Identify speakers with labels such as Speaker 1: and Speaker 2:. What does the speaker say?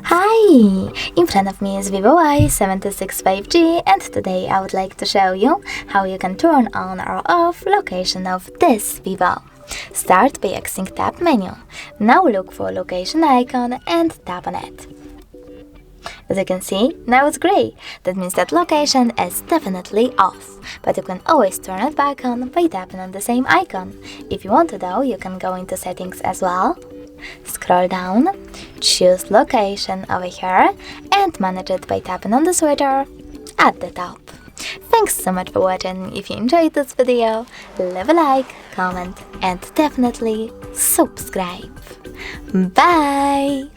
Speaker 1: Hi! In front of me is VIVO Y76 5G, and today I would like to show you how you can turn on or off location of this Vivo. Start by exiting Tap menu. Now look for location icon and tap on it. As you can see, now it's gray. That means that location is definitely off, but you can always turn it back on by tapping on the same icon. If you want to though, you can go into settings as well. Scroll down, choose location over here and manage it by tapping on the switcher at the top. Thanks so much for watching. If you enjoyed this video, leave a like, comment and definitely subscribe. Bye!